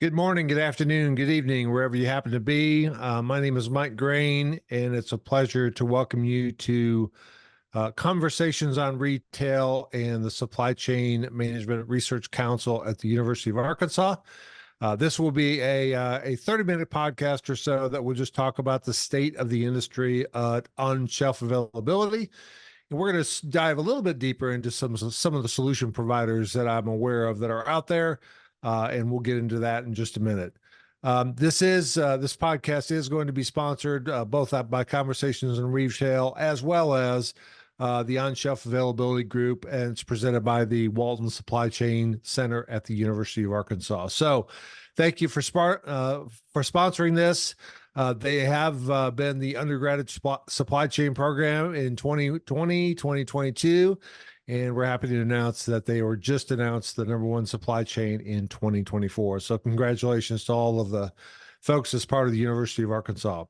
Good morning, good afternoon, good evening, wherever you happen to be. My name is Mike Graen, and it's a pleasure to welcome you to Conversations on Retail and the Supply Chain Management Research Council at the University of Arkansas. This will be a 30-minute podcast or so that will just talk about the state of the industry on shelf availability. And we're going to dive a little bit deeper into some of the solution providers that I'm aware of that are out there. And we'll get into that in just a minute. This podcast is going to be sponsored both by Conversations in Retail as well as the On-Shelf Availability Group, and it's presented by the Walton Supply Chain Center at the University of Arkansas. So, thank you for sponsoring this. They have been the undergraduate supply chain program in 2020, 2022. And we're happy to announce that they were just announced the #1 supply chain in 2024. So congratulations to all of the folks as part of the University of Arkansas.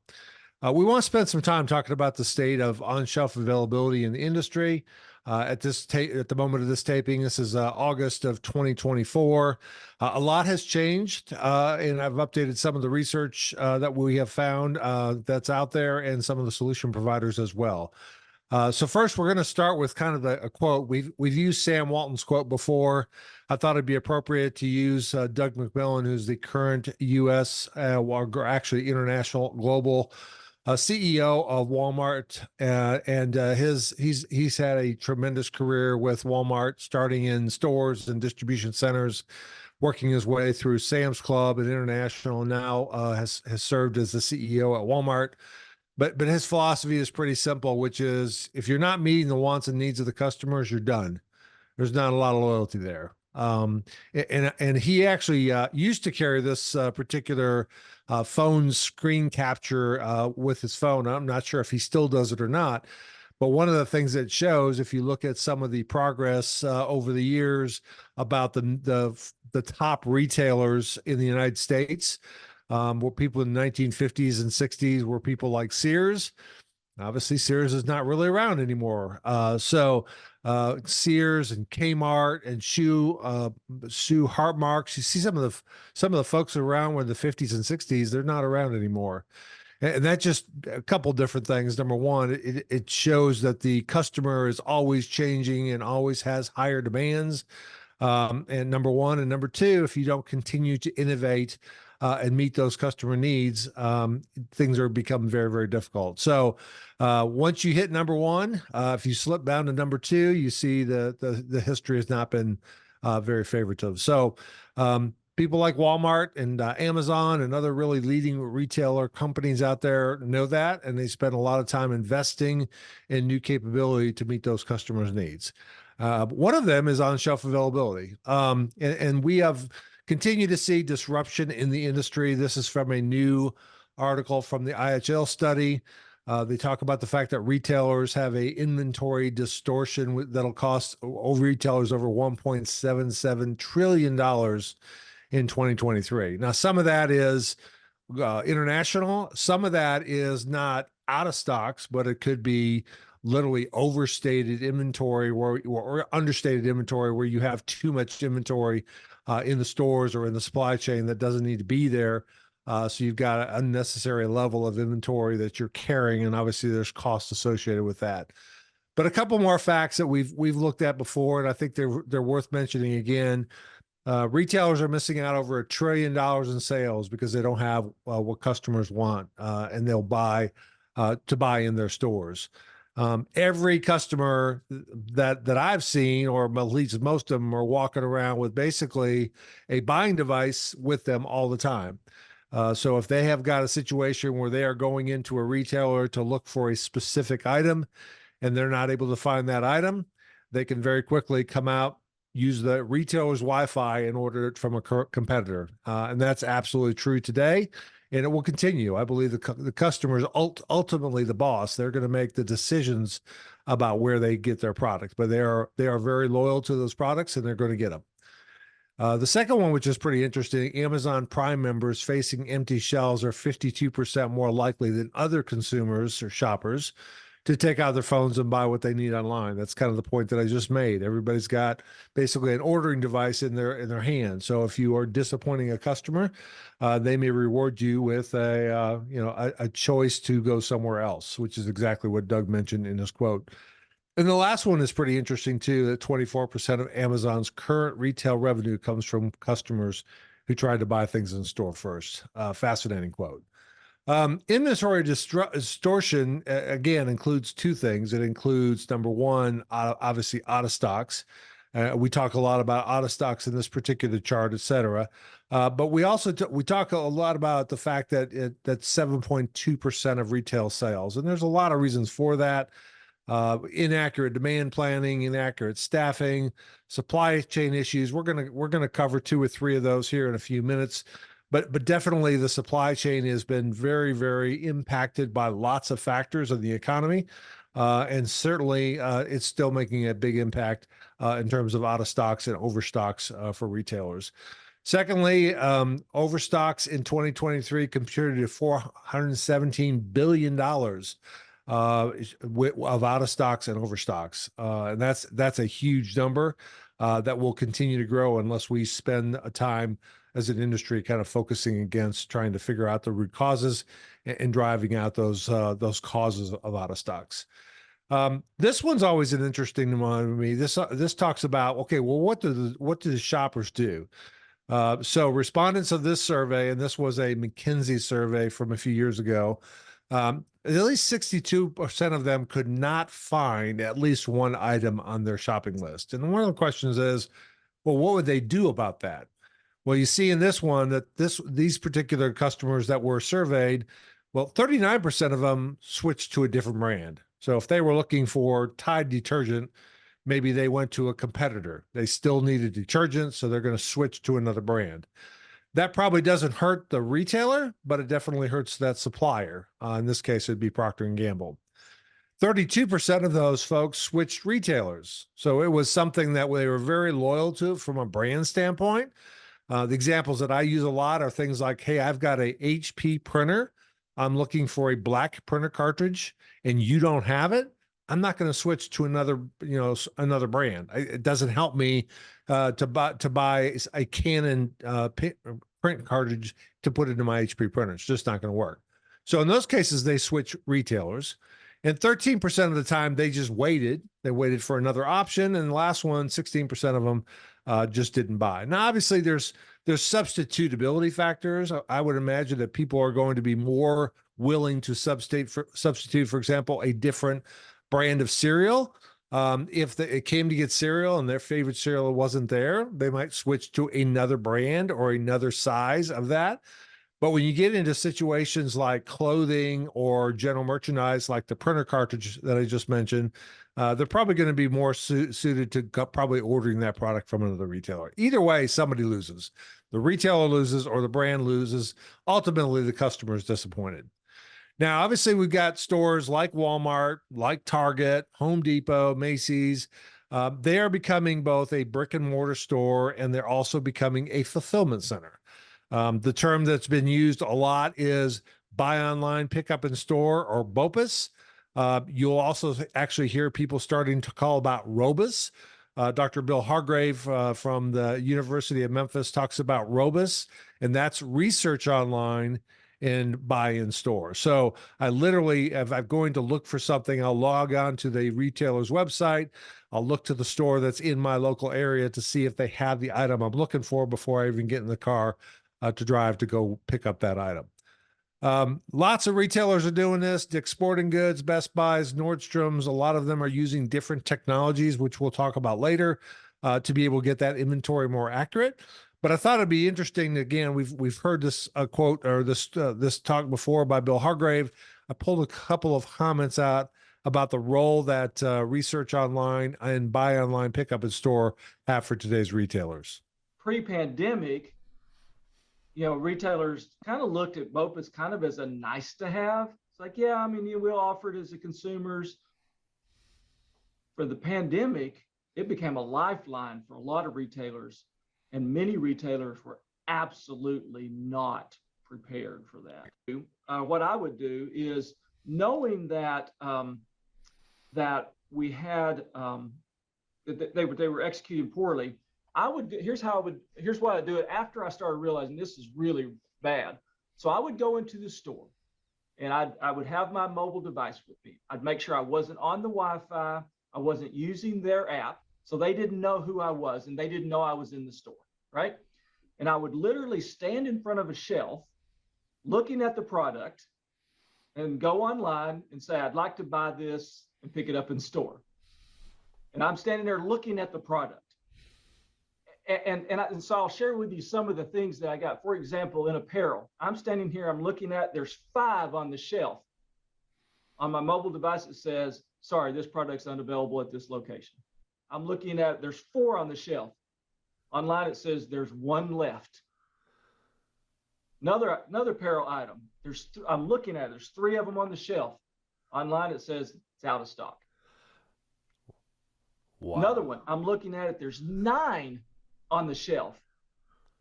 We want to spend some time talking about the state of on-shelf availability in the industry. At the moment of this taping, this is August of 2024. A lot has changed, and I've updated some of the research that we have found that's out there and some of the solution providers as well. So first, we're going to start with kind of a quote. We've used Sam Walton's quote before. I thought it'd be appropriate to use Doug McMillon, who's the current U.S. or actually international global CEO of Walmart, and he's had a tremendous career with Walmart, starting in stores and distribution centers, working his way through Sam's Club and International, and now has served as the CEO at Walmart. But his philosophy is pretty simple, which is if you're not meeting the wants and needs of the customers, you're done. There's not a lot of loyalty there. And he actually used to carry this particular phone screen capture with his phone. I'm not sure if he still does it or not. But one of the things that shows, if you look at some of the progress over the years about the top retailers in the United States, were people in the 1950s and 60s were people like Sears. Obviously, Sears is not really around anymore. So Sears and Kmart and Shoe Heartmarks. You see some of the folks around in the 50s and 60s, they're not around anymore. And that just a couple different things. Number one, it shows that the customer is always changing and always has higher demands. And number one, and number two, if you don't continue to innovate and meet those customer needs, things are becoming very, very difficult. So once you hit number one, if you slip down to number two, you see the history has not been very favorable. So people like Walmart and Amazon and other really leading retailer companies out there know that, and they spend a lot of time investing in new capability to meet those customers' needs. One of them is on-shelf availability. And we have continue to see disruption in the industry. This is from a new article from the IHL study. They talk about the fact that retailers have a inventory distortion that'll cost retailers over $1.77 trillion in 2023. Now, some of that is international. Some of that is not out of stocks, but it could be literally overstated inventory or understated inventory where you have too much inventory in the stores or in the supply chain that doesn't need to be there. So you've got an unnecessary level of inventory that you're carrying, and obviously there's costs associated with that. But a couple more facts that we've looked at before, and I think they're worth mentioning again. Retailers are missing out over $1 trillion in sales because they don't have what customers want, and they'll buy in their stores. Every customer that I've seen, or at least most of them, are walking around with basically a buying device with them all the time. So if they have got a situation where they are going into a retailer to look for a specific item and they're not able to find that item, they can very quickly come out, use the retailer's Wi-Fi and order it from a competitor. And that's absolutely true today. And it will continue. I believe the customer is ultimately the boss. They're going to make the decisions about where they get their products, but they are very loyal to those products, and they're going to get them. The second one, which is pretty interesting, Amazon Prime members facing empty shelves are 52% more likely than other consumers or shoppers to take out their phones and buy what they need online. That's kind of the point that I just made. Everybody's got basically an ordering device in their hand. So if you are disappointing a customer, they may reward you with a choice to go somewhere else, which is exactly what Doug mentioned in his quote. And the last one is pretty interesting too, that 24% of Amazon's current retail revenue comes from customers who tried to buy things in store first. Fascinating quote. Inventory distortion, again, includes two things. It includes, number one, obviously out of stocks. We talk a lot about out of stocks in this particular chart, et cetera. But we also we talk a lot about the fact that that's 7.2% of retail sales. And there's a lot of reasons for that. Inaccurate demand planning, inaccurate staffing, supply chain issues. We're gonna cover two or three of those here in a few minutes, but definitely the supply chain has been very, very impacted by lots of factors of the economy, and certainly it's still making a big impact in terms of out of stocks and overstocks for retailers. Secondly, overstocks in 2023 contributed to $417 billion of out of stocks and overstocks, and that's a huge number that will continue to grow unless we spend a time as an industry kind of focusing against trying to figure out the root causes and driving out those causes of out of stocks. This one's always an interesting one to me. This talks about, okay, well, what do the shoppers do? So respondents of this survey, and this was a McKinsey survey from a few years ago, at least 62% of them could not find at least one item on their shopping list. And one of the questions is, well, what would they do about that? Well, you see in this one that these particular customers that were surveyed, well, 39% of them switched to a different brand. So if they were looking for Tide detergent, maybe they went to a competitor. They still needed detergent, so they're going to switch to another brand. That probably doesn't hurt the retailer, but it definitely hurts that supplier. In this case, it'd be Procter & Gamble. 32% of those folks switched retailers. So it was something that they were very loyal to from a brand standpoint. The examples that I use a lot are things like, hey, I've got a HP printer. I'm looking for a black printer cartridge and you don't have it. I'm not going to switch to another brand. It doesn't help me to buy a Canon print cartridge to put into my HP printer. It's just not going to work. So in those cases, they switch retailers. And 13% of the time, they just waited. They waited for another option. And the last one, 16% of them just didn't buy. Now, obviously, there's substitutability factors. I would imagine that people are going to be more willing to substitute, for example, a different brand of cereal. If it came to get cereal and their favorite cereal wasn't there, they might switch to another brand or another size of that. But when you get into situations like clothing or general merchandise, like the printer cartridge that I just mentioned, they're probably going to be more suited to probably ordering that product from another retailer. Either way, somebody loses. The retailer loses or the brand loses. Ultimately, the customer is disappointed. Now, obviously, we've got stores like Walmart, like Target, Home Depot, Macy's. They are becoming both a brick and mortar store, and they're also becoming a fulfillment center. The term that's been used a lot is buy online, pick up in store, or BOPIS. You'll also actually hear people starting to call about ROBUS. Dr. Bill Hargrave from the University of Memphis talks about ROBUS, and that's research online and buy in store. So I literally, if I'm going to look for something, I'll log on to the retailer's website. I'll look to the store that's in my local area to see if they have the item I'm looking for before I even get in the car to drive to go pick up that item. Lots of retailers are doing this. Dick's Sporting Goods, Best Buys, Nordstrom's, a lot of them are using different technologies, which we'll talk about later, to be able to get that inventory more accurate. But I thought it'd be interesting. Again, we've heard this quote or this talk before by Bill Hargrave. I pulled a couple of comments out about the role that research online and buy online, pickup in store have for today's retailers. Pre-pandemic, retailers kind of looked at BOPIS kind of as a nice to have. It's like, yeah, I mean, we'll offer it as a consumers. For the pandemic, it became a lifeline for a lot of retailers, and many retailers were absolutely not prepared for that. What I would do is, knowing that that we had, they were executing poorly, here's why I do it after I started realizing this is really bad. So I would go into the store and I would have my mobile device with me. I'd make sure I wasn't on the Wi-Fi. I wasn't using their app. So they didn't know who I was and they didn't know I was in the store, right? And I would literally stand in front of a shelf looking at the product and go online and say, I'd like to buy this and pick it up in store. And I'm standing there looking at the product. And so I'll share with you some of the things that I got. For example, in apparel, I'm standing here, I'm looking at, there's 5 on the shelf. On my mobile device, it says, sorry, this product's unavailable at this location. I'm looking at, there's 4 on the shelf. Online, it says there's 1 left. Another apparel item, I'm looking at, there's 3 of them on the shelf. Online, it says it's out of stock. Wow. Another one, I'm looking at it, there's 9 on the shelf.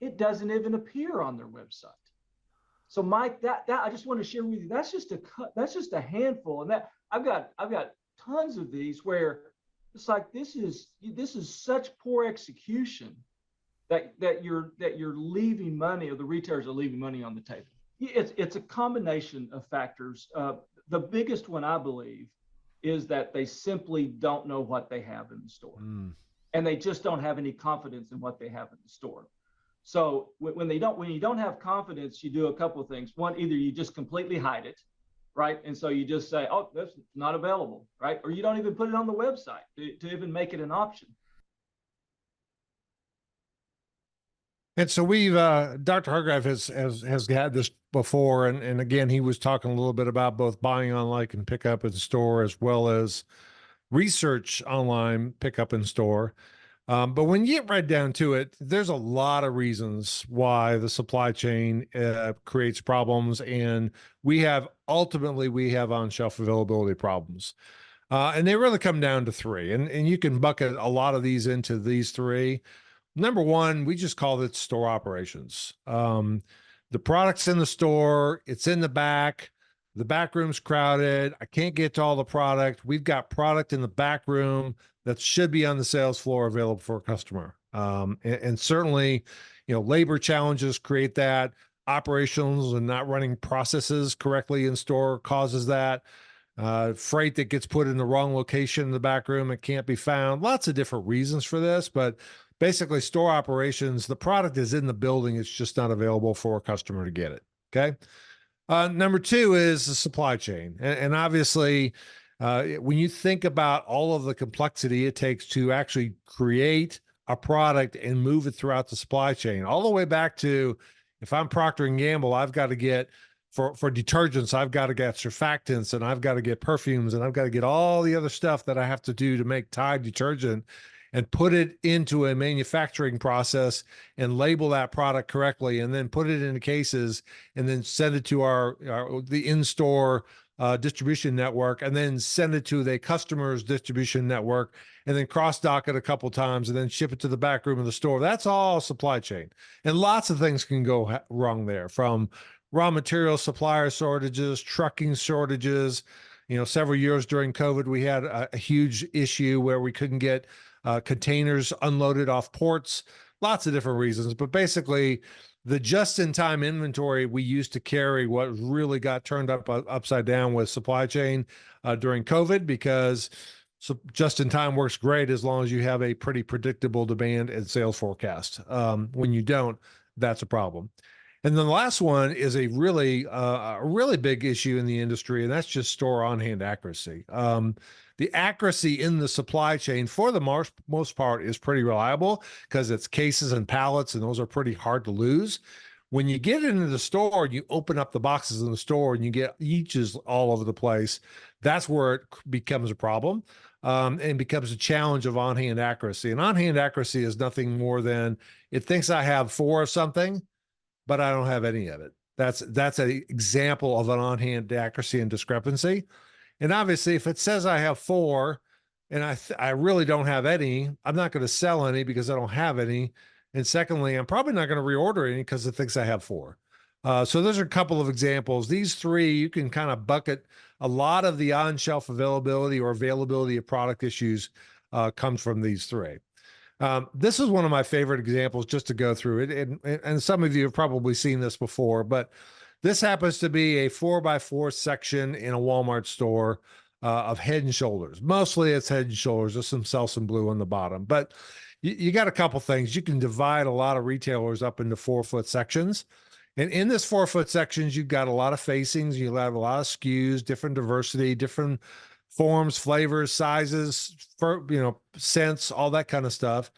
It doesn't even appear on their website. So Mike, that I just want to share with you, that's just a handful. And that I've got tons of these where it's like, this is such poor execution that you're leaving money, or the retailers are leaving money on the table. It's a combination of factors. The biggest one, I believe, is that they simply don't know what they have in the store. And they just don't have any confidence in what they have in the store. So when you don't have confidence, you do a couple of things. One, either you just completely hide it, right? And so you just say, oh, that's not available, right? Or you don't even put it on the website to even make it an option. And so we've, Dr. Hargrave has had this before. And again, he was talking a little bit about both buying online and pick up in store, as well as research online, pick up in store. But when you get right down to it, there's a lot of reasons why the supply chain creates problems. And we have on-shelf availability problems. And they really come down to 3. And you can bucket a lot of these into these 3. Number 1, we just call it store operations. The product's in the store, it's in the back room's crowded. I can't get to all the product. We've got product in the back room that should be on the sales floor available for a customer. And certainly, labor challenges create that. Operations and not running processes correctly in store causes that. Freight that gets put in the wrong location in the back room, it can't be found. Lots of different reasons for this, but basically store operations, the product is in the building, it's just not available for a customer to get it, okay? Number 2 is the supply chain. And obviously, when you think about all of the complexity it takes to actually create a product and move it throughout the supply chain, all the way back to, if I'm Procter & Gamble, I've got to get, for detergents, I've got to get surfactants, and I've got to get perfumes, and I've got to get all the other stuff that I have to do to make Tide detergent, and put it into a manufacturing process and label that product correctly, and then put it into cases, and then send it to the in-store distribution network, and then send it to the customer's distribution network, and then cross-dock it a couple times, and then ship it to the back room of the store. That's all supply chain. And lots of things can go wrong there, from raw material supplier shortages, trucking shortages. Several years during COVID, we had a huge issue where we couldn't get containers unloaded off ports, lots of different reasons. But basically, the just-in-time inventory we used to carry, what really got turned upside down with supply chain during COVID, because just-in-time works great as long as you have a pretty predictable demand and sales forecast. When you don't, that's a problem. And then the last one is a really big issue in the industry, and that's just store on-hand accuracy. The accuracy in the supply chain, for the most part, is pretty reliable because it's cases and pallets, and those are pretty hard to lose. When you get into the store, you open up the boxes in the store, and you get eaches all over the place. That's where it becomes a problem, and becomes a challenge of on-hand accuracy. And on-hand accuracy is nothing more than, it thinks I have 4 of something, but I don't have any of it. That's an example of an on-hand accuracy and discrepancy. And obviously, if it says I have 4 and I really don't have any, I'm not going to sell any because I don't have any. And secondly, I'm probably not going to reorder any because it thinks I have 4. So those are a couple of examples. These three, you can kind of bucket a lot of the on-shelf availability or availability of product issues comes from these three. This is one of my favorite examples just to go through it. And some of you have probably seen this before, but this happens to be a 4x4 section in a Walmart store of Head and Shoulders. Mostly it's Head and Shoulders, just some Selsun Blue on the bottom. But you got a couple things. You can divide a lot of retailers up into 4-foot sections. And in this 4-foot sections, you've got a lot of facings. You have a lot of SKUs, different diversity, different forms, flavors, sizes, scents, all that kind of stuff.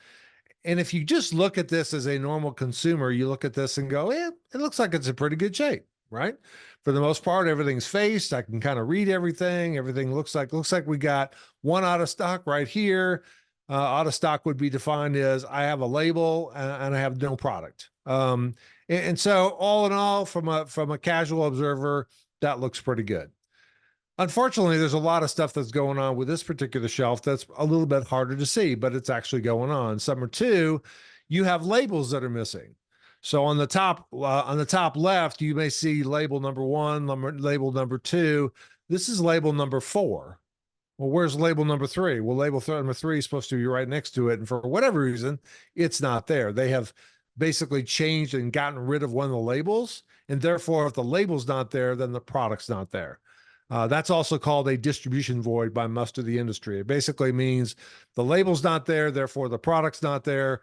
And if you just look at this as a normal consumer, you look at this and go, it looks like it's in pretty good shape, right? For the most part, everything's faced. I can kind of read everything. Everything looks like we got one out of stock right here. Out of stock would be defined as I have a label and I have no product. And so all in all, from a casual observer, that looks pretty good. Unfortunately, there's a lot of stuff that's going on with this particular shelf that's a little bit harder to see, but it's actually going on. Number two, you have labels that are missing. So on the top left, you may see label number 1, label number 2. This is label number 4. Well, where's label number 3? Well, label number 3 is supposed to be right next to it. And for whatever reason, it's not there. They have basically changed and gotten rid of one of the labels. And therefore, if the label's not there, then the product's not there. That's also called a distribution void by most of the industry. It basically means the label's not there, therefore the product's not there.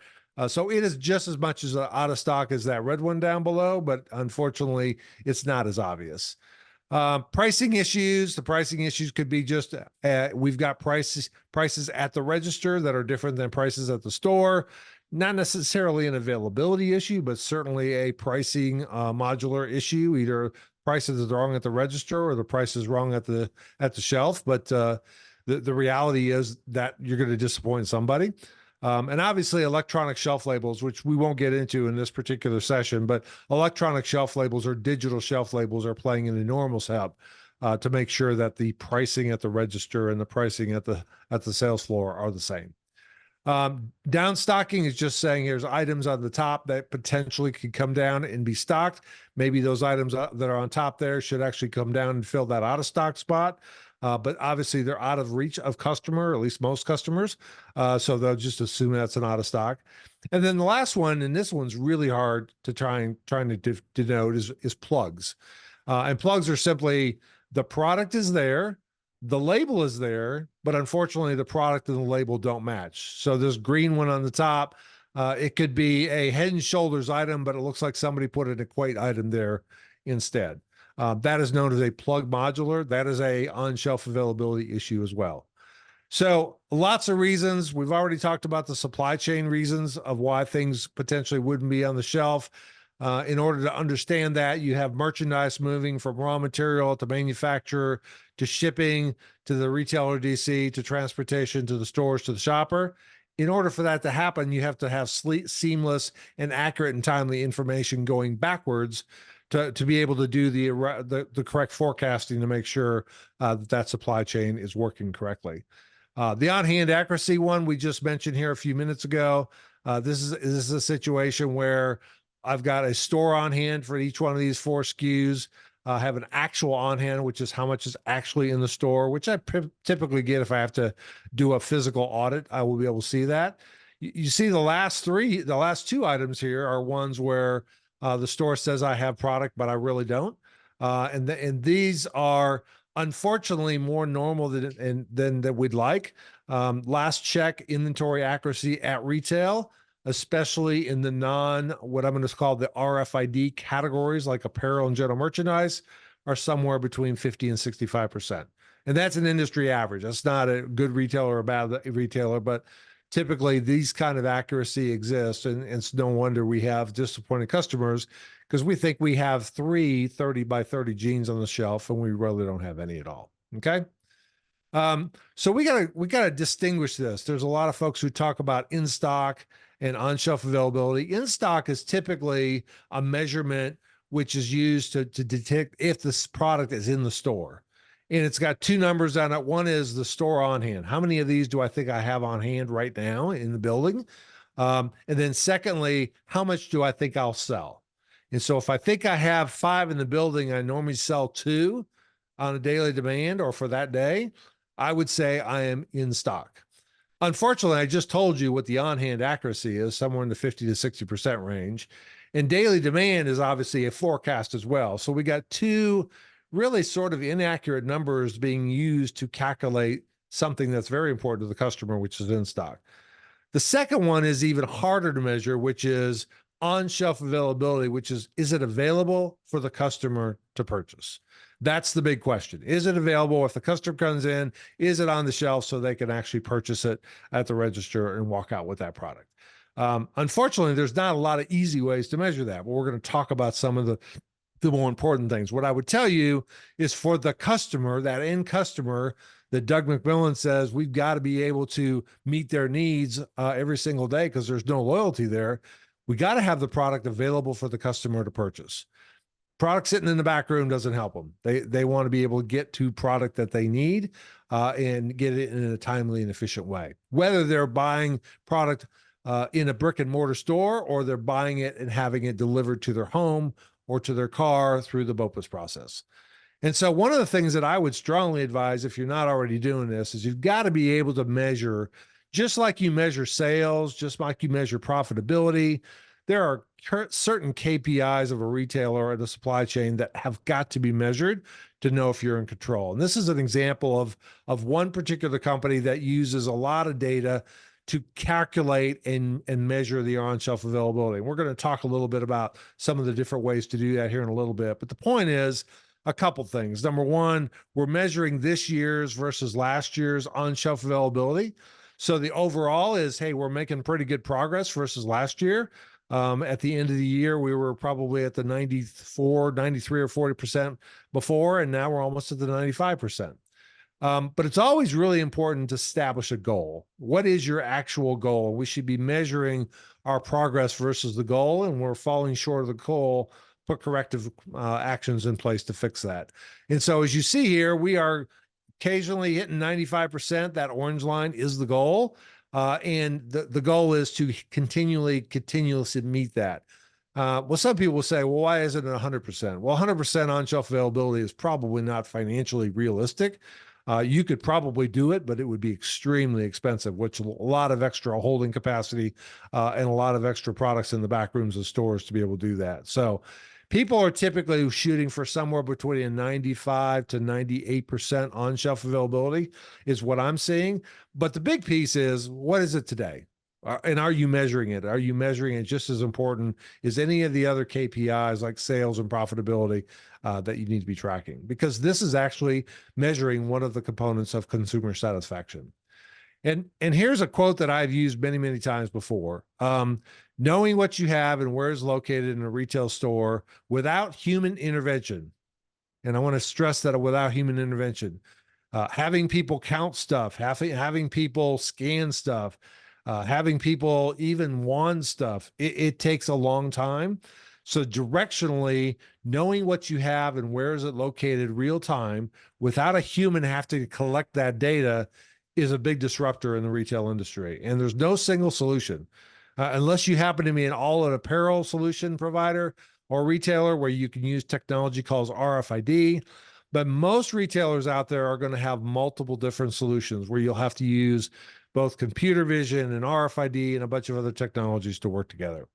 So it is just as much as out of stock as that red one down below, but unfortunately, it's not as obvious. Pricing issues. The pricing issues could be just we've got prices at the register that are different than prices at the store. Not necessarily an availability issue, but certainly a pricing modular issue. Either prices is wrong at the register or the price is wrong at the shelf. But the reality is that you're going to disappoint somebody. And obviously electronic shelf labels, which we won't get into in this particular session, but electronic shelf labels or digital shelf labels are playing an enormous help to make sure that the pricing at the register and the pricing at the sales floor are the same. Down stocking is just saying here's items on the top that potentially could come down and be stocked. Maybe those items that are on top there should actually come down and fill that out of stock spot. But obviously they're out of reach of customer, at least most customers. So they'll just assume that's an out of stock. And then the last one, and this one's really hard to trying to denote is plugs. And plugs are simply the product is there, the label is there, but unfortunately the product and the label don't match. So this green one on the top, it could be a Head and Shoulders item, but it looks like somebody put an Equate item there instead. That is known as a plug modular. That is a on-shelf availability issue as well. So lots of reasons. We've already talked about the supply chain reasons of why things potentially wouldn't be on the shelf. In order to understand that, you have merchandise moving from raw material to manufacturer to shipping to the retailer DC to transportation to the stores to the shopper. In order for that to happen, you have to have seamless and accurate and timely information going backwards to be able to do the correct forecasting to make sure that supply chain is working correctly. The on-hand accuracy one we just mentioned here a few minutes ago. This is a situation where I've got a store on hand for each one of these 4 SKUs. I have an actual on hand, which is how much is actually in the store, which I typically get if I have to do a physical audit. I will be able to see that. You see the last 2 items here are ones where the store says I have product, but I really don't. And these are unfortunately more normal than we'd like. Last check inventory accuracy at retail, especially in the what I'm going to call the RFID categories like apparel and general merchandise, are somewhere between 50 and 65%. And that's an industry average. That's not a good retailer or a bad retailer, but typically these kind of accuracy exists. And it's no wonder we have disappointed customers because we think we have 3 30 by 30 jeans on the shelf and we really don't have any at all. Okay. So we gotta distinguish this. There's a lot of folks who talk about in stock and on-shelf availability. In stock is typically a measurement which is used to detect if this product is in the store. And it's got 2 numbers on it. One is the store on hand. How many of these do I think I have on hand right now in the building? And then secondly, how much do I think I'll sell? And so if I think I have 5 in the building, I normally sell 2 on a daily demand or for that day, I would say I am in stock. Unfortunately, I just told you what the on-hand accuracy is, somewhere in the 50 to 60% range. And daily demand is obviously a forecast as well. So we got 2 really sort of inaccurate numbers being used to calculate something that's very important to the customer, which is in stock. The second one is even harder to measure, which is on-shelf availability, which is it available for the customer to purchase? That's the big question. Is it available if the customer comes in? Is it on the shelf so they can actually purchase it at the register and walk out with that product? Unfortunately, there's not a lot of easy ways to measure that, but we're going to talk about some of the more important things. What I would tell you is for the customer, that end customer that Doug McMillon says we've got to be able to meet their needs every single day because there's no loyalty there. We got to have the product available for the customer to purchase. Product sitting in the back room doesn't help them. They want to be able to get to product that they need and get it in a timely and efficient way. Whether they're buying product in a brick and mortar store or they're buying it and having it delivered to their home or to their car through the BOPIS process. And so one of the things that I would strongly advise, if you're not already doing this, is you've got to be able to measure, just like you measure sales, just like you measure profitability. There are certain KPIs of a retailer or the supply chain that have got to be measured to know if you're in control. And this is an example of one particular company that uses a lot of data to calculate and measure the on-shelf availability. And we're going to talk a little bit about some of the different ways to do that here in a little bit. But the point is a couple things. Number one, we're measuring this year's versus last year's on-shelf availability. So the overall is, hey, we're making pretty good progress versus last year. At the end of the year, we were probably at the 94, 93 or 40% before, and now we're almost at the 95%. But it's always really important to establish a goal. What is your actual goal? We should be measuring our progress versus the goal, and we're falling short of the goal, put corrective actions in place to fix that. And so as you see here, we are occasionally hitting 95%. That orange line is the goal. And the goal is to continuously meet that. Well, some people will say, well, why isn't it 100%? Well, 100% on-shelf availability is probably not financially realistic. You could probably do it, but it would be extremely expensive, which a lot of extra holding capacity and a lot of extra products in the back rooms of stores to be able to do that. So people are typically shooting for somewhere between a 95 to 98% on-shelf availability is what I'm seeing. But the big piece is, what is it today? And are you measuring it? Are you measuring it just as important as any of the other KPIs like sales and profitability that you need to be tracking? Because this is actually measuring one of the components of consumer satisfaction. And here's a quote that I've used many, many times before. Knowing what you have and where it's located in a retail store without human intervention, and I want to stress that without human intervention, having people count stuff, having people scan stuff, having people even wand stuff, it takes a long time. So directionally, knowing what you have and where is it located real time without a human have to collect that data is a big disruptor in the retail industry. And there's no single solution. Unless you happen to be an all apparel solution provider or retailer where you can use technology called RFID. But most retailers out there are going to have multiple different solutions where you'll have to use both computer vision and RFID and a bunch of other technologies to work together.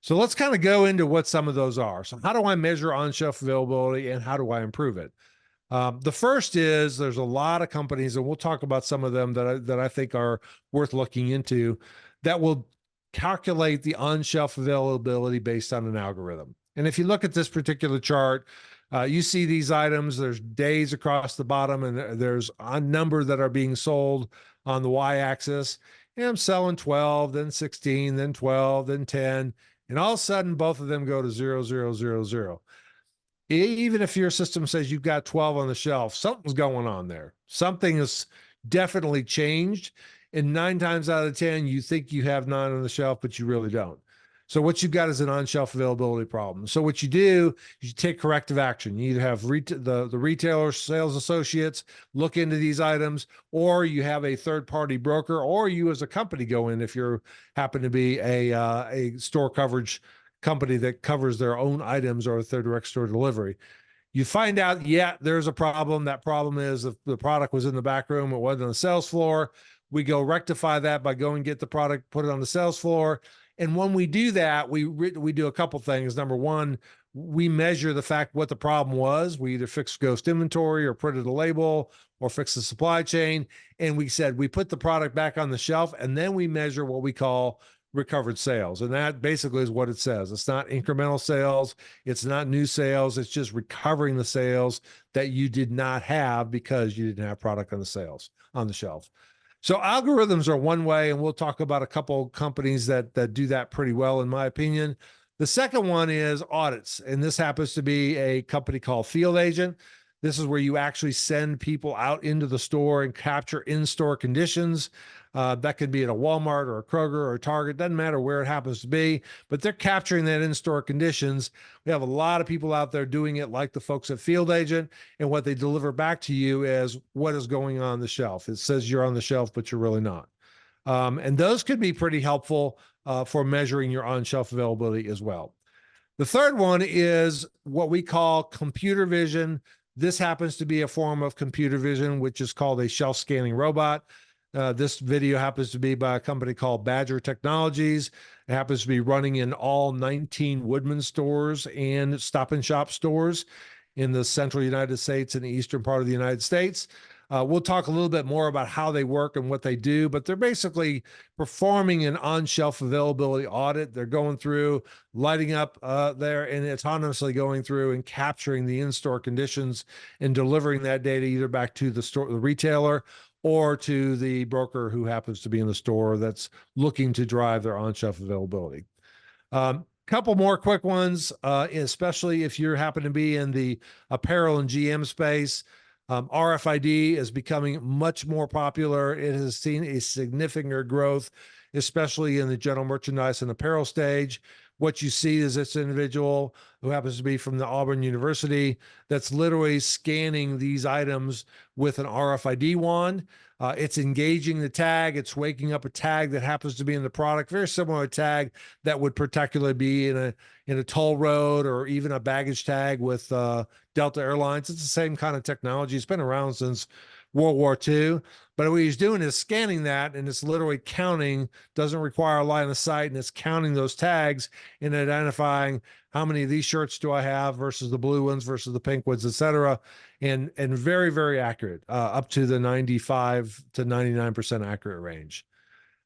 So let's kind of go into what some of those are. So how do I measure on-shelf availability and how do I improve it? The first is there's a lot of companies, and we'll talk about some of them that I think are worth looking into, that will calculate the on-shelf availability based on an algorithm. And if you look at this particular chart, you see these items, there's days across the bottom, and there's a number that are being sold on the y-axis. And I'm selling 12, then 16, then 12, then 10. And all of a sudden, both of them go to 0, 0, 0, 0. Even if your system says you've got 12 on the shelf, something's going on there. Something has definitely changed. And 9 times out of 10, you think you have 9 on the shelf, but you really don't. So what you've got is an on-shelf availability problem. So what you do is you take corrective action. You either have the retailer sales associates look into these items, or you have a third-party broker, or you as a company go in if you happen to be a store coverage company that covers their own items or if they're direct store delivery. You find out, yeah, there's a problem. That problem is if the product was in the back room, it wasn't on the sales floor. We go rectify that by going get the product, put it on the sales floor. And when we do that, we do a couple things. Number one, we measure the fact what the problem was. We either fix ghost inventory or printed a label or fix the supply chain. And we said we put the product back on the shelf, and then we measure what we call recovered sales. And that basically is what it says. It's not incremental sales. It's not new sales. It's just recovering the sales that you did not have because you didn't have product on the shelf. So algorithms are one way, and we'll talk about a couple companies that do that pretty well, in my opinion. The second one is audits, and this happens to be a company called Field Agent. This is where you actually send people out into the store and capture in-store conditions. That could be at a Walmart or a Kroger or a Target, doesn't matter where it happens to be, but they're capturing that in-store conditions. We have a lot of people out there doing it, like the folks at Field Agent, and what they deliver back to you is what is going on the shelf. It says you're on the shelf, but you're really not. And those could be pretty helpful for measuring your on-shelf availability as well. The third one is what we call computer vision. This happens to be a form of computer vision, which is called a shelf scanning robot. This video happens to be by a company called Badger Technologies. It happens to be running in all 19 Woodman stores and Stop and Shop stores in the central United States and the eastern part of the United States. We'll talk a little bit more about how they work and what they do, but they're basically performing an on-shelf availability audit. They're going through, lighting up there, and autonomously going through and capturing the in-store conditions and delivering that data either back to the store, the retailer, or to the broker who happens to be in the store that's looking to drive their on-shelf availability. Couple more quick ones, especially if you happen to be in the apparel and GM space. RFID is becoming much more popular. It has seen a significant growth, especially in the general merchandise and apparel stage. What you see is this individual who happens to be from the Auburn University that's literally scanning these items with an RFID wand. It's engaging the tag. It's waking up a tag that happens to be in the product, very similar to a tag that would particularly be in a toll road or even a baggage tag with Delta Airlines. It's the same kind of technology. It's been around since World War II. But what he's doing is scanning that, and it's literally counting, doesn't require a line of sight, and it's counting those tags and identifying how many of these shirts do I have versus the blue ones versus the pink ones, et cetera. And very, very accurate, up to the 95 to 99% accurate range.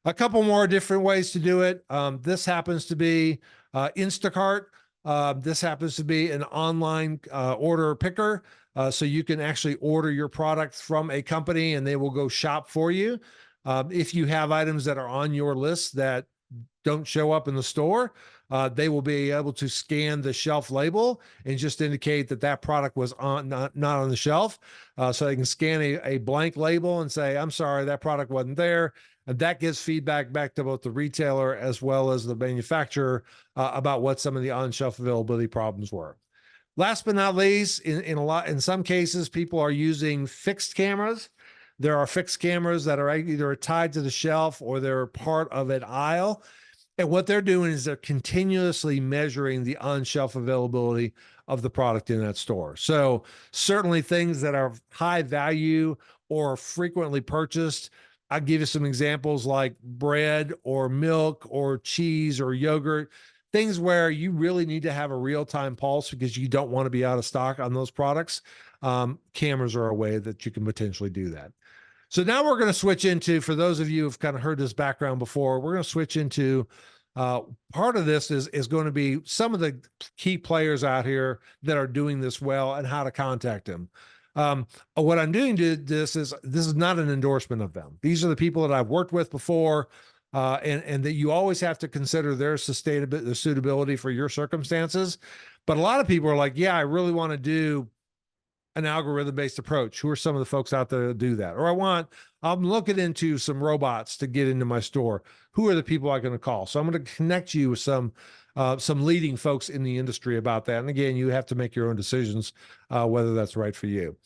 A couple more different ways to do it. This happens to be Instacart. This happens to be an online order picker. So you can actually order your product from a company and they will go shop for you. If you have items that are on your list that don't show up in the store, they will be able to scan the shelf label and just indicate that that product was not on the shelf. So they can scan a blank label and say, I'm sorry, that product wasn't there. And that gives feedback back to both the retailer as well as the manufacturer about what some of the on-shelf availability problems were. Last but not least, in some cases, people are using fixed cameras. There are fixed cameras that are either tied to the shelf or they're part of an aisle. And what they're doing is they're continuously measuring the on-shelf availability of the product in that store. So certainly things that are high value or frequently purchased. I'll give you some examples like bread or milk or cheese or yogurt, things where you really need to have a real-time pulse because you don't want to be out of stock on those products. Cameras are a way that you can potentially do that. So now we're going to switch into, for those of you who've kind of heard this background before, we're going to switch into part of this is going to be some of the key players out here that are doing this well and how to contact them. What I'm doing to this is not an endorsement of them. These are the people that I've worked with before, and that you always have to consider their sustainability, their suitability for your circumstances. But a lot of people are like, yeah, I really want to do an algorithm-based approach. Who are some of the folks out there that do that? Or I'm looking into some robots to get into my store. Who are the people I'm going to call? So I'm going to connect you with some leading folks in the industry about that. And again, you have to make your own decisions whether that's right for you.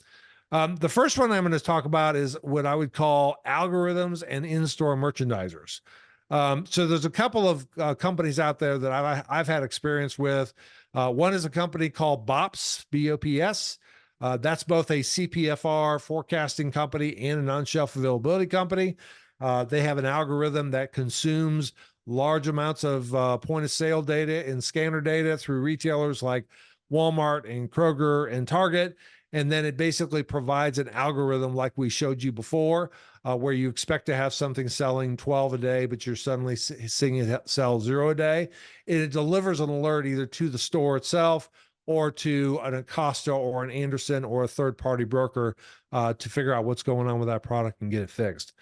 The first one I'm going to talk about is what I would call algorithms and in-store merchandisers. So there's a couple of companies out there that I've had experience with. One is a company called BOPS, BOPS. That's both a CPFR forecasting company and an on-shelf availability company. They have an algorithm that consumes large amounts of point of sale data and scanner data through retailers like Walmart and Kroger and Target. And then it basically provides an algorithm like we showed you before, where you expect to have something selling 12 a day, but you're suddenly seeing it sell 0 a day. It delivers an alert either to the store itself or to an Acosta or an Anderson or a third-party broker to figure out what's going on with that product and get it fixed.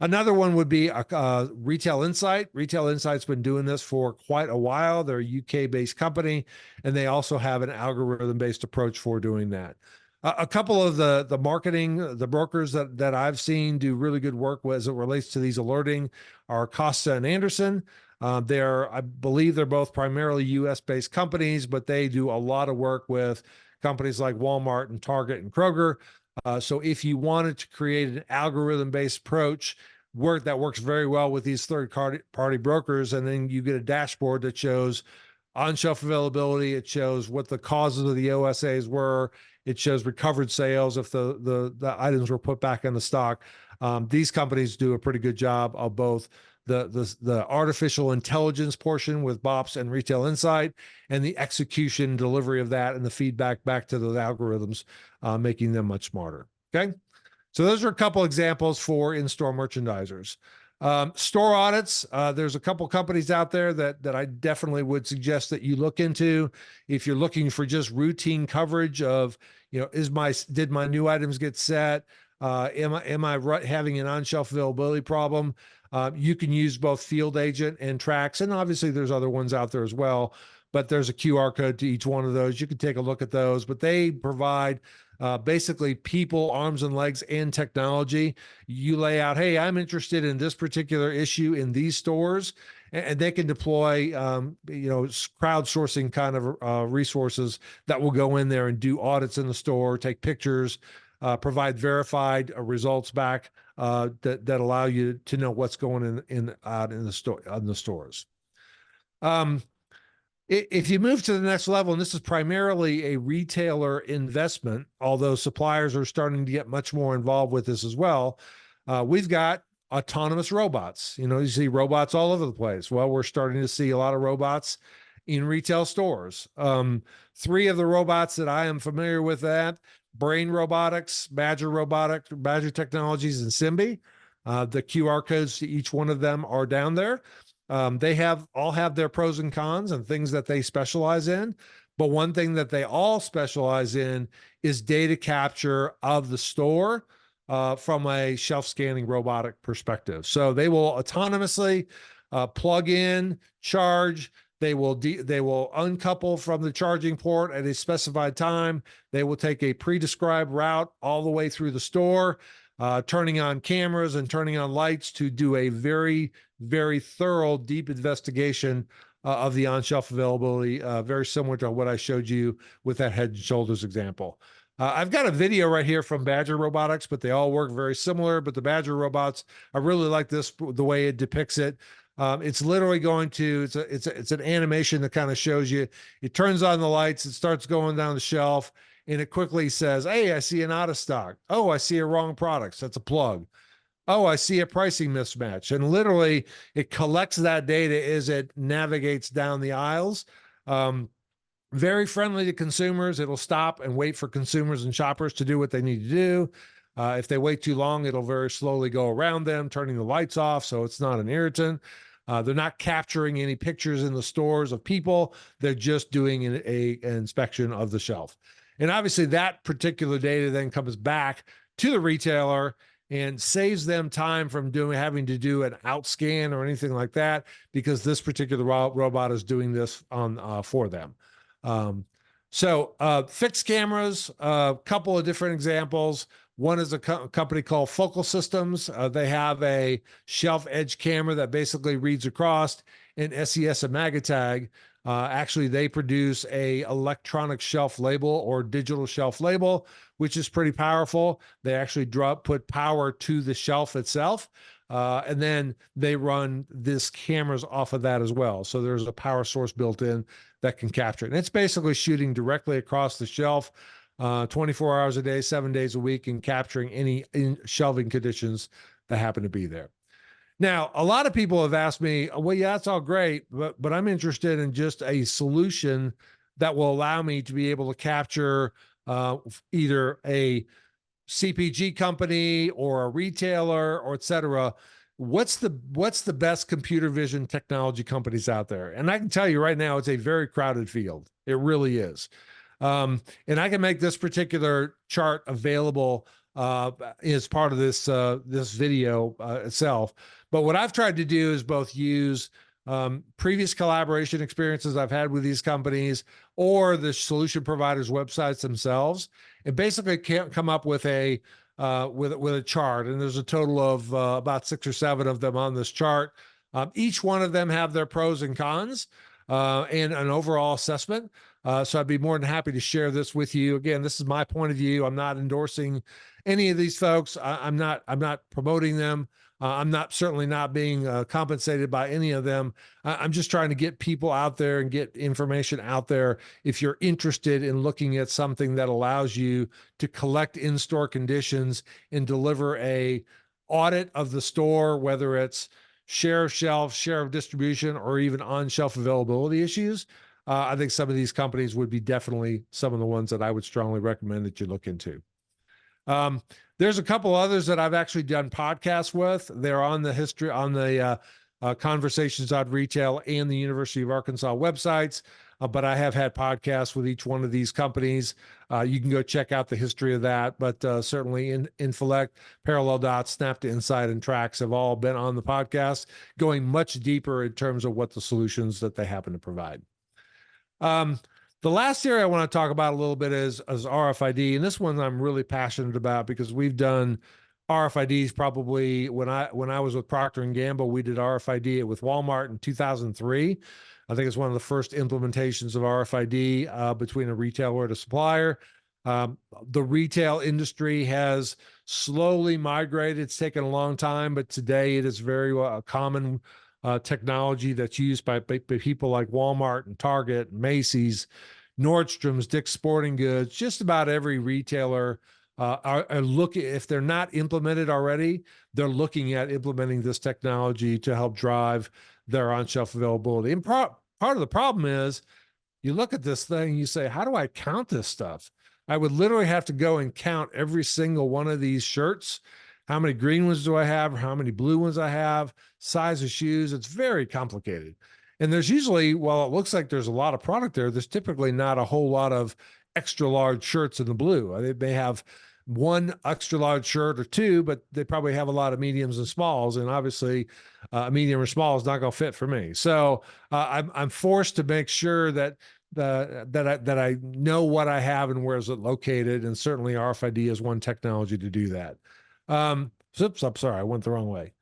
Another one would be Retail Insight. Retail Insight's been doing this for quite a while. They're a UK-based company, and they also have an algorithm-based approach for doing that. A couple of the marketing, the brokers that I've seen do really good work as it relates to these alerting are Costa and Anderson. I believe they're both primarily US-based companies, but they do a lot of work with companies like Walmart and Target and Kroger. So if you wanted to create an algorithm-based approach, that works very well with these third-party brokers, and then you get a dashboard that shows on-shelf availability. It shows what the causes of the OSAs were. It shows recovered sales if the items were put back in the stock. These companies do a pretty good job of both the artificial intelligence portion with BOPS and Retail Insight, and the execution delivery of that and the feedback back to those algorithms, making them much smarter. Okay, so those are a couple examples for in-store merchandisers. Store audits. There's a couple companies out there that I definitely would suggest that you look into if you're looking for just routine coverage of, did my new items get set? Am I having an on-shelf availability problem? You can use both Field Agent and Trax, and obviously there's other ones out there as well, but there's a QR code to each one of those. You can take a look at those, but they provide basically people, arms and legs, and technology. You lay out, hey, I'm interested in this particular issue in these stores, and they can deploy, crowdsourcing kind of resources that will go in there and do audits in the store, take pictures, provide verified results back that allow you to know what's going out in the store, on the stores. If you move to the next level, and this is primarily a retailer investment, although suppliers are starting to get much more involved with this as well, we've got autonomous robots. You see robots all over the place. Well, we're starting to see a lot of robots in retail stores. 3 of the robots that I am familiar with Brain Robotics, Badger Technologies, and Simbi. The QR codes to each one of them are down there. They all have their pros and cons and things that they specialize in. But one thing that they all specialize in is data capture of the store from a shelf scanning robotic perspective. So they will autonomously plug in, charge. They will uncouple from the charging port at a specified time. They will take a pre-described route all the way through the store, turning on cameras and turning on lights to do a very, very thorough, deep investigation of the on-shelf availability, very similar to what I showed you with that Head & Shoulders example. I've got a video right here from Badger Robotics, but they all work very similar. But the Badger robots, I really like the way it depicts it. It's literally it's an animation that kind of shows you, it turns on the lights, it starts going down the shelf, and it quickly says, hey, I see an out of stock. Oh, I see a wrong product. So that's a plug. Oh, I see a pricing mismatch. And literally it collects that data as it navigates down the aisles. Very friendly to consumers. It'll stop and wait for consumers and shoppers to do what they need to do. If they wait too long, it'll very slowly go around them, turning the lights off so it's not an irritant. They're not capturing any pictures in the stores of people. They're just doing an inspection of the shelf. And obviously that particular data then comes back to the retailer and saves them time from having to do an outscan or anything like that, because this particular robot is doing this for them. Fixed cameras, a couple of different examples. One is a company called Focal Systems. They have a shelf edge camera that basically reads across an SES and Magatag. Actually, they produce a electronic shelf label or digital shelf label, which is pretty powerful. They actually put power to the shelf itself. And then they run this cameras off of that as well. So there's a power source built in that can capture it. And it's basically shooting directly across the shelf, 24 hours a day, 7 days a week, and capturing any shelving conditions that happen to be there. Now, a lot of people have asked me, well, yeah, that's all great, but I'm interested in just a solution that will allow me to be able to capture either a CPG company or a retailer or et cetera. What's the best computer vision technology companies out there? And I can tell you right now, it's a very crowded field. It really is. And I can make this particular chart available as part of this video itself. But what I've tried to do is both use previous collaboration experiences I've had with these companies or the solution providers' websites themselves, and basically can't come up with a with a chart. And there's a total of about 6 or 7 of them on this chart. Each one of them have their pros and cons and an overall assessment. So I'd be more than happy to share this with you. Again, this is my point of view. I'm not endorsing any of these folks. I'm not promoting them. I'm certainly not being compensated by any of them. I'm just trying to get people out there and get information out there. If you're interested in looking at something that allows you to collect in-store conditions and deliver a audit of the store, whether it's share of shelf, share of distribution, or even on-shelf availability issues, I think some of these companies would be definitely some of the ones that I would strongly recommend that you look into. There's a couple others that I've actually done podcasts with. They're on the Conversations on Retail and the University of Arkansas websites, but I have had podcasts with each one of these companies. You can go check out the history of that, but certainly Infilect, Parallel Dots, Snap to Insight, and Trax have all been on the podcast, going much deeper in terms of what the solutions that they happen to provide. The last area I want to talk about a little bit is RFID, and this one I'm really passionate about because we've done RFIDs probably when I was with Procter & Gamble, we did RFID with Walmart in 2003. I think it's one of the first implementations of RFID between a retailer and a supplier. The retail industry has slowly migrated. It's taken a long time, but today it is very common technology that's used by people like Walmart and Target, and Macy's, Nordstrom's, Dick's Sporting Goods. Just about every retailer are looking, if they're not implemented already, they're looking at implementing this technology to help drive their on-shelf availability. And part of the problem is you look at this thing and you say, how do I count this stuff? I would literally have to go and count every single one of these shirts. How many green ones do I have? How many blue ones I have? Size of shoes. It's very complicated. And there's usually, while it looks like there's a lot of product there, there's typically not a whole lot of extra large shirts in the blue. They may have one extra large shirt or two, but they probably have a lot of mediums and smalls. And obviously, a medium or small is not going to fit for me. So I'm forced to make sure that I know what I have and where is it located. And certainly RFID is one technology to do that. Oops, I'm sorry, I went the wrong way.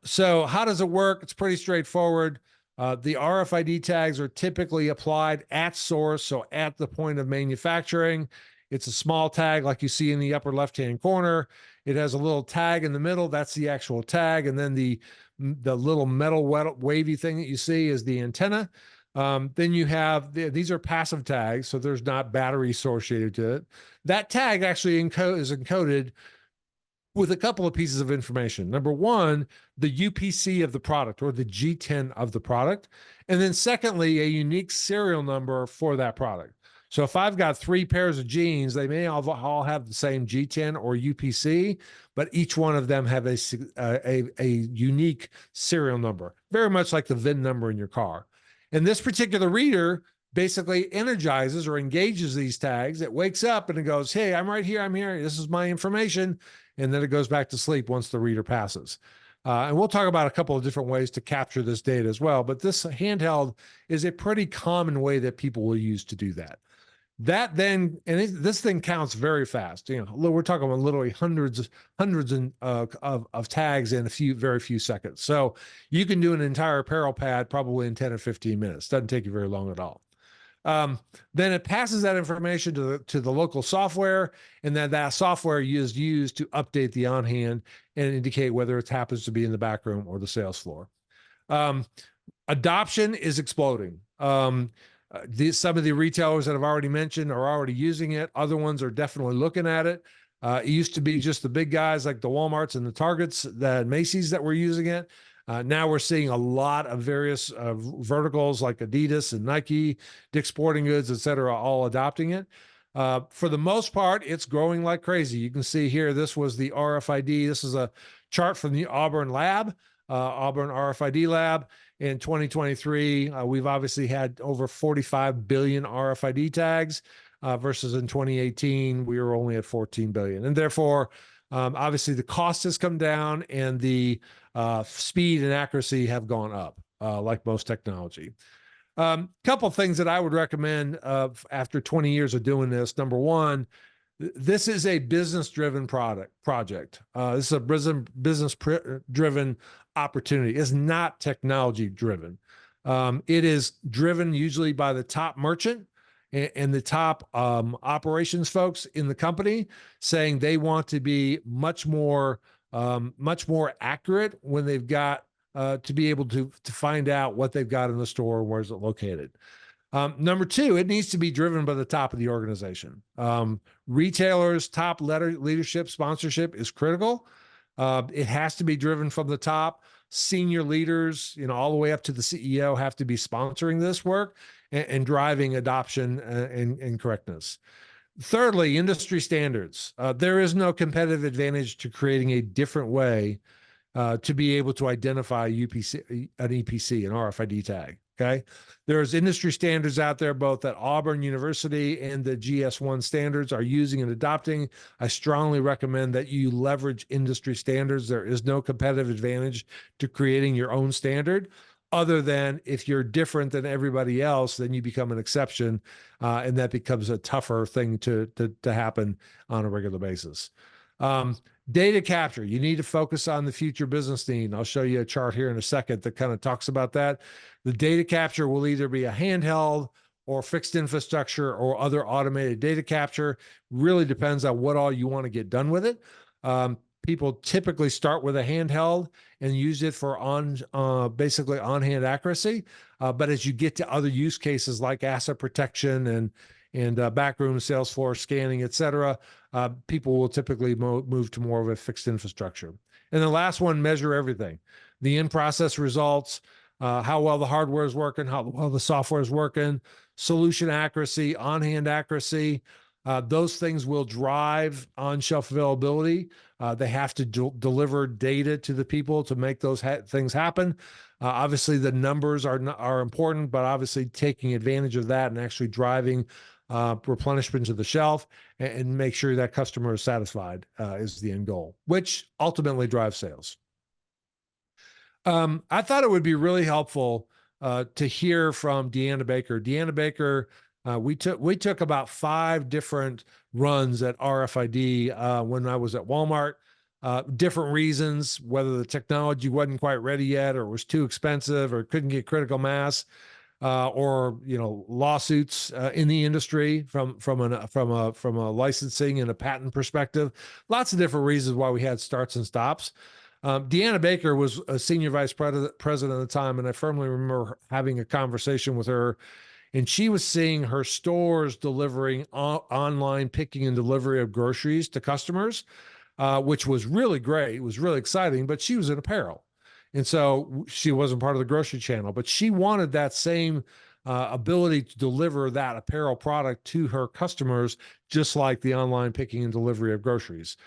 So how does it work? It's pretty straightforward. The RFID tags are typically applied at source, so at the point of manufacturing. It's a small tag like you see in the upper left-hand corner. It has a little tag in the middle. That's the actual tag. And then the little metal wavy thing that you see is the antenna. Then you have, these are passive tags, so there's not battery associated to it. That tag actually is encoded with a couple of pieces of information. Number one, the UPC of the product or the G10 of the product. And then secondly, a unique serial number for that product. So if I've got 3 pairs of jeans, they may all have the same G10 or UPC, but each one of them have a unique serial number, very much like the VIN number in your car. And this particular reader basically energizes or engages these tags. It wakes up and it goes, hey, I'm right here, I'm here, this is my information. And then it goes back to sleep once the reader passes. And we'll talk about a couple of different ways to capture this data as well. But this handheld is a pretty common way that people will use to do that. That then, and this thing counts very fast. You know, we're talking about literally hundreds of tags in very few seconds. So you can do an entire apparel pad probably in 10 or 15 minutes. Doesn't take you very long at all. Then it passes that information to the local software, and then that software is used to update the on hand and indicate whether it happens to be in the back room or the sales floor. Adoption is exploding. Some of the retailers that I've already mentioned are already using it. Other ones are definitely looking at it. It used to be just the big guys like the Walmarts and the Targets, the Macy's that were using it. Now we're seeing a lot of various verticals like Adidas and Nike, Dick's Sporting Goods, et cetera, all adopting it. For the most part, it's growing like crazy. You can see here, this was the RFID. This is a chart from the Auburn lab, Auburn RFID lab. In 2023, we've obviously had over 45 billion RFID tags versus in 2018, we were only at 14 billion. And therefore, obviously the cost has come down and the speed and accuracy have gone up, like most technology. Couple of things that I would recommend after 20 years of doing this. Number one, this is a business-driven project. This is a business-driven opportunity. It's not technology-driven. It is driven usually by the top merchant and the top operations folks in the company saying they want to be much more accurate when they've got to be able to find out what they've got in the store and where is it located. Number two, it needs to be driven by the top of the organization. Retailers, top leadership, sponsorship is critical. It has to be driven from the top. Senior leaders, all the way up to the CEO have to be sponsoring this work and driving adoption and correctness. Thirdly, industry standards. There is no competitive advantage to creating a different way to be able to identify an EPC, an RFID tag. Okay. There's industry standards out there, both at Auburn University and the GS1 standards are using and adopting. I strongly recommend that you leverage industry standards. There is no competitive advantage to creating your own standard, other than if you're different than everybody else, then you become an exception, and that becomes a tougher thing to happen on a regular basis. Data capture, you need to focus on the future business need. I'll show you a chart here in a second that kind of talks about that. The data capture will either be a handheld or fixed infrastructure or other automated data capture. Really depends on what all you want to get done with it. People typically start with a handheld and use it for basically on-hand accuracy. But as you get to other use cases like asset protection and backroom sales force scanning, et cetera, people will typically move to more of a fixed infrastructure. And the last one, measure everything. The in-process results, how well the hardware is working, how well the software is working, solution accuracy, on-hand accuracy. Those things will drive on-shelf availability. They have to deliver data to the people to make those things happen. Obviously, the numbers are important, but obviously taking advantage of that and actually driving replenishment to the shelf and make sure that customer is satisfied is the end goal, which ultimately drives sales. I thought it would be really helpful to hear from Deanna Baker. Deanna Baker, we took about 5 different runs at RFID when I was at Walmart. Different reasons, whether the technology wasn't quite ready yet, or was too expensive, or couldn't get critical mass, or lawsuits in the industry from a licensing and a patent perspective. Lots of different reasons why we had starts and stops. Deanna Baker was a senior vice president at the time, and I firmly remember having a conversation with her, and she was seeing her stores delivering online picking and delivery of groceries to customers, which was really great. It was really exciting, but she was in apparel. And so she wasn't part of the grocery channel, but she wanted that same ability to deliver that apparel product to her customers, just like the online picking and delivery of groceries.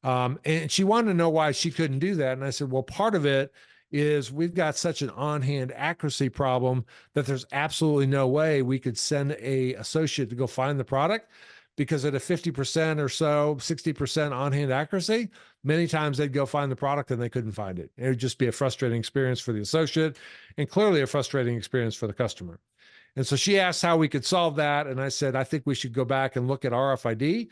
And she wanted to know why she couldn't do that. And I said, well, part of it is we've got such an on-hand accuracy problem that there's absolutely no way we could send an associate to go find the product, because at a 50% or so, 60% on-hand accuracy, many times they'd go find the product and they couldn't find it. It would just be a frustrating experience for the associate and clearly a frustrating experience for the customer. And so she asked how we could solve that. And I said, I think we should go back and look at RFID.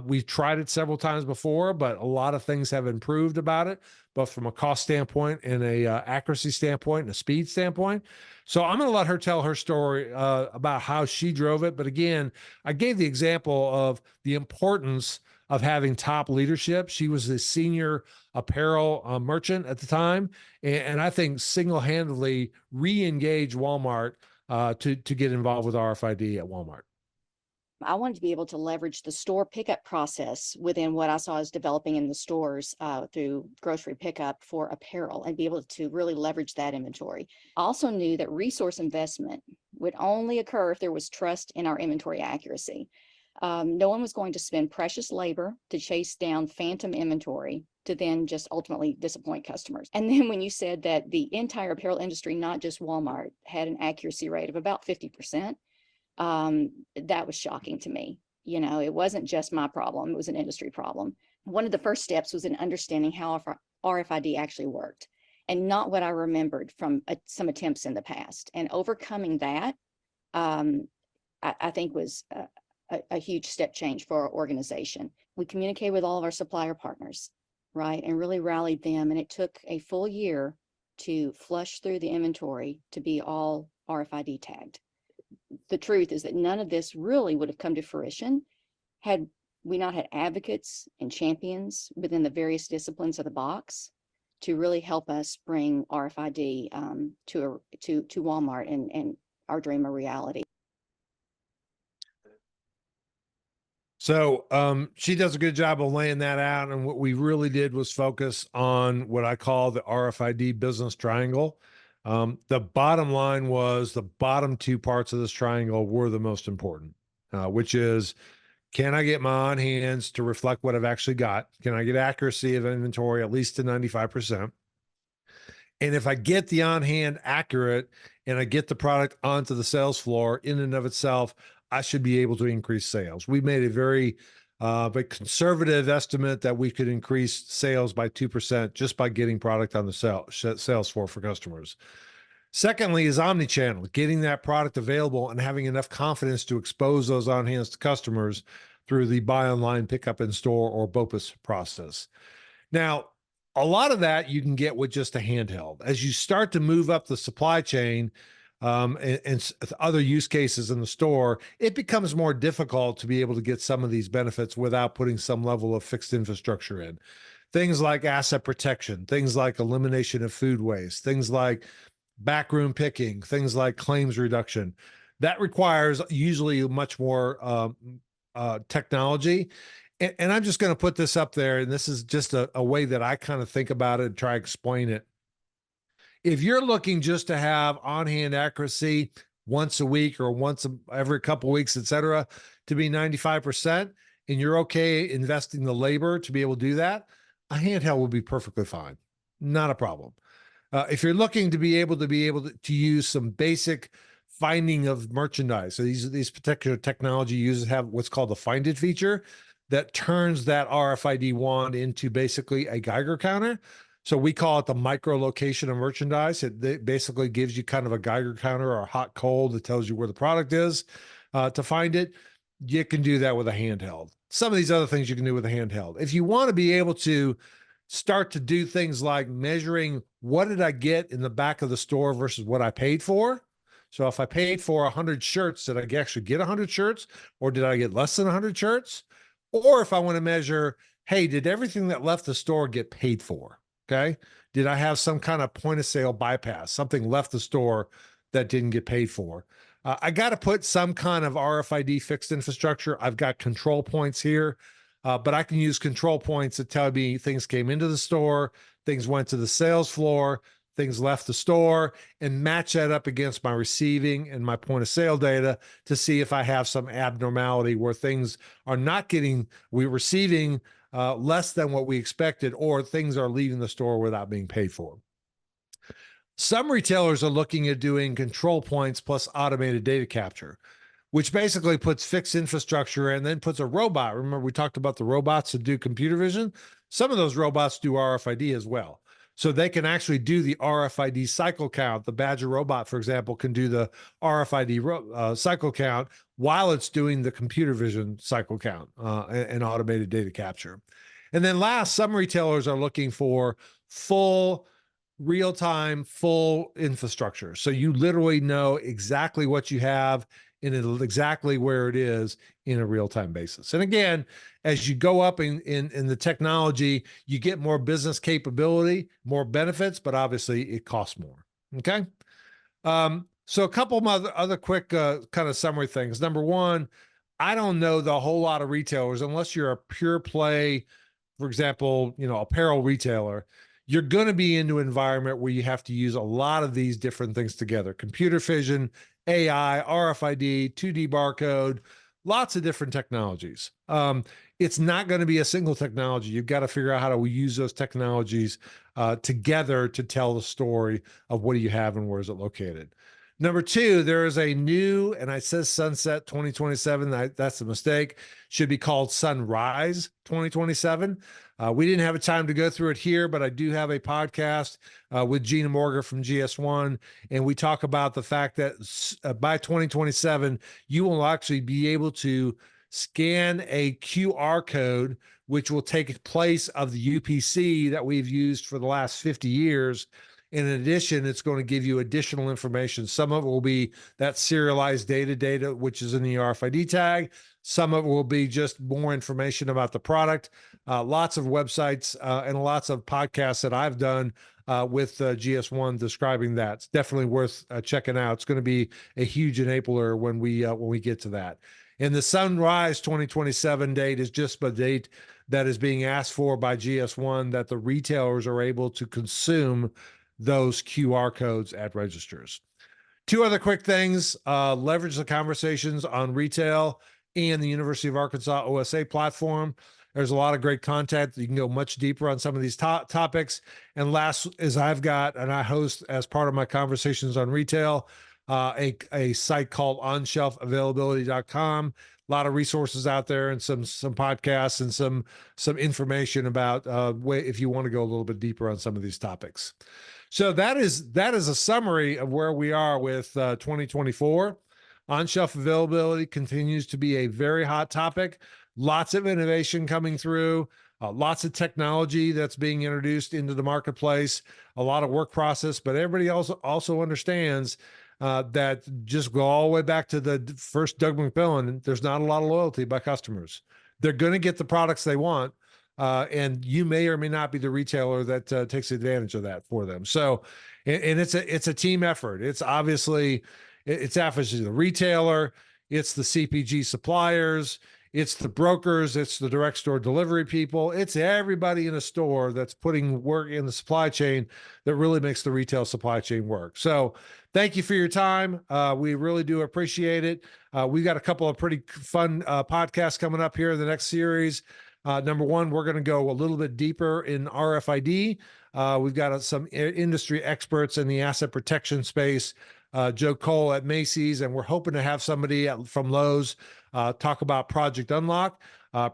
We've tried it several times before, but a lot of things have improved about it, both from a cost standpoint and a accuracy standpoint and a speed standpoint. So I'm going to let her tell her story about how she drove it. But again, I gave the example of the importance of having top leadership. She was the senior apparel merchant at the time, and I think single-handedly re-engaged Walmart to get involved with RFID at Walmart. I wanted to be able to leverage the store pickup process within what I saw as developing in the stores through grocery pickup for apparel and be able to really leverage that inventory. I also knew that resource investment would only occur if there was trust in our inventory accuracy. No one was going to spend precious labor to chase down phantom inventory to then just ultimately disappoint customers. And then when you said that the entire apparel industry, not just Walmart, had an accuracy rate of about 50%, that was shocking to me. You know, it wasn't just my problem, it was an industry problem. One of the first steps was in understanding how RFID actually worked and not what I remembered from some attempts in the past. And overcoming that, I think was a huge step change for our organization. We communicated with all of our supplier partners, right, and really rallied them. And it took a full year to flush through the inventory to be all RFID tagged. The truth is that none of this really would have come to fruition had we not had advocates and champions within the various disciplines of the box to really help us bring RFID to Walmart and our dream a reality. So she does a good job of laying that out. And what we really did was focus on what I call the RFID business triangle. The bottom line was the bottom two parts of this triangle were the most important, which is, can I get my on hands to reflect what I've actually got? Can I get accuracy of inventory at least to 95%? And if I get the on hand accurate and I get the product onto the sales floor in and of itself, I should be able to increase sales. We made a very conservative estimate that we could increase sales by 2% just by getting product on the sales floor for customers. Secondly is omnichannel, getting that product available and having enough confidence to expose those on hands to customers through the buy online, pick up in store or BOPIS process. Now, a lot of that you can get with just a handheld. As you start to move up the supply chain, and other use cases in the store, it becomes more difficult to be able to get some of these benefits without putting some level of fixed infrastructure in. Things like asset protection, things like elimination of food waste, things like backroom picking, things like claims reduction. That requires usually much more technology. And I'm just going to put this up there, and this is just a way that I kind of think about it and try to explain it. If you're looking just to have on-hand accuracy once a week or every couple of weeks, et cetera, to be 95%, and you're okay investing the labor to be able to do that, a handheld will be perfectly fine. Not a problem. If you're looking to be able to use some basic finding of merchandise, so these particular technology users have what's called the Find It feature that turns that RFID wand into basically a Geiger counter. So we call it the micro location of merchandise. It basically gives you kind of a Geiger counter or a hot cold that tells you where the product is to find it. You can do that with a handheld. Some of these other things you can do with a handheld. If you want to be able to start to do things like measuring what did I get in the back of the store versus what I paid for. So if I paid for 100 shirts, did I actually get 100 shirts or did I get less than 100 shirts? Or if I want to measure, hey, did everything that left the store get paid for? Okay. Did I have some kind of point of sale bypass? Something left the store that didn't get paid for? I got to put some kind of RFID fixed infrastructure. I've got control points here, but I can use control points that tell me things came into the store, things went to the sales floor, things left the store, and match that up against my receiving and my point of sale data to see if I have some abnormality where things are not we're receiving less than what we expected, or things are leaving the store without being paid for. Some retailers are looking at doing control points plus automated data capture, which basically puts fixed infrastructure and then puts a robot. Remember, we talked about the robots that do computer vision. Some of those robots do RFID as well. So they can actually do the RFID cycle count. The Badger robot, for example, can do the RFID cycle count while it's doing the computer vision cycle count and automated data capture. And then last, some retailers are looking for full real-time, full infrastructure. So you literally know exactly what you have and exactly where it is in a real-time basis. And again, as you go up in the technology, you get more business capability, more benefits, but obviously it costs more. Okay. So a couple of other quick kind of summary things. Number one, I don't know the whole lot of retailers unless you're a pure play, for example, apparel retailer. You're going to be into an environment where you have to use a lot of these different things together: computer vision, AI, RFID, 2D barcode, lots of different technologies. It's not going to be a single technology. You've got to figure out how to use those technologies together to tell the story of what do you have and where is it located. Number two, there is a new, and it says sunset 2027. That's a mistake. Should be called sunrise 2027. We didn't have a time to go through it here, but I do have a podcast with Gina Morgan from GS1, and we talk about the fact that by 2027, you will actually be able to scan a QR code, which will take place of the UPC that we've used for the last 50 years. In addition, it's going to give you additional information. Some of it will be that serialized data, which is in the RFID tag. Some of it will be just more information about the product. Lots of websites and lots of podcasts that I've done with GS1 describing that. It's definitely worth checking out. It's going to be a huge enabler when we get to that. And the Sunrise 2027 date is just a date that is being asked for by GS1 that the retailers are able to consume those QR codes at registers. Two other quick things: leverage the conversations on retail and the University of Arkansas OSA platform. There's a lot of great content. You can go much deeper on some of these topics. And last is I host as part of my conversations on retail, a site called onshelfavailability.com. A lot of resources out there and some podcasts and some information about if you want to go a little bit deeper on some of these topics. So that is a summary of where we are with 2024. On-shelf availability continues to be a very hot topic. Lots of innovation coming through, lots of technology that's being introduced into the marketplace, a lot of work process, but everybody also understands that just go all the way back to the first Doug McMillon, there's not a lot of loyalty by customers. They're going to get the products they want. And you may or may not be the retailer that takes advantage of that for them. So, and it's a team effort. It's obviously the retailer, it's the CPG suppliers, it's the brokers, it's the direct store delivery people, it's everybody in a store that's putting work in the supply chain that really makes the retail supply chain work. So thank you for your time. We really do appreciate it. We've got a couple of pretty fun podcasts coming up here in the next series. Number one, we're going to go a little bit deeper in RFID. We've got some industry experts in the asset protection space, Joe Cole at Macy's, and we're hoping to have somebody from Lowe's talk about Project Unlock.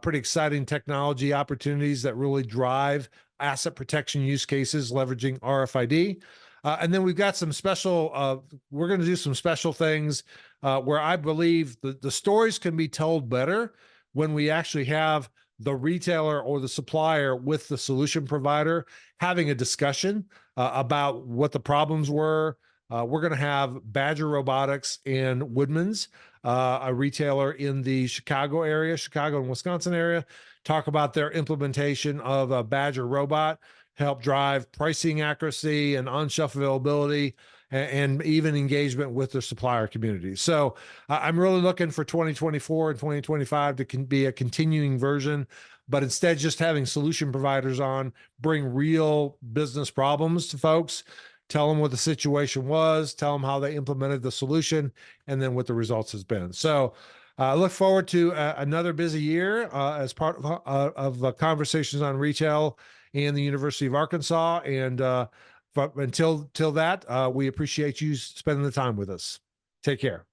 Pretty exciting technology opportunities that really drive asset protection use cases leveraging RFID. And then we've got some special, we're going to do some special things where I believe the stories can be told better when we actually have the retailer or the supplier with the solution provider having a discussion about what the problems were. We're going to have Badger Robotics and Woodman's, a retailer in the Chicago and Wisconsin area, talk about their implementation of a Badger robot, help drive pricing accuracy and on-shelf availability, and even engagement with their supplier community. So I'm really looking for 2024 and 2025 to be a continuing version, but instead just having solution providers on, bring real business problems to folks, tell them what the situation was, tell them how they implemented the solution, and then what the results has been. So I look forward to another busy year as part of Conversations on Retail and the University of Arkansas. And until that, we appreciate you spending the time with us. Take care.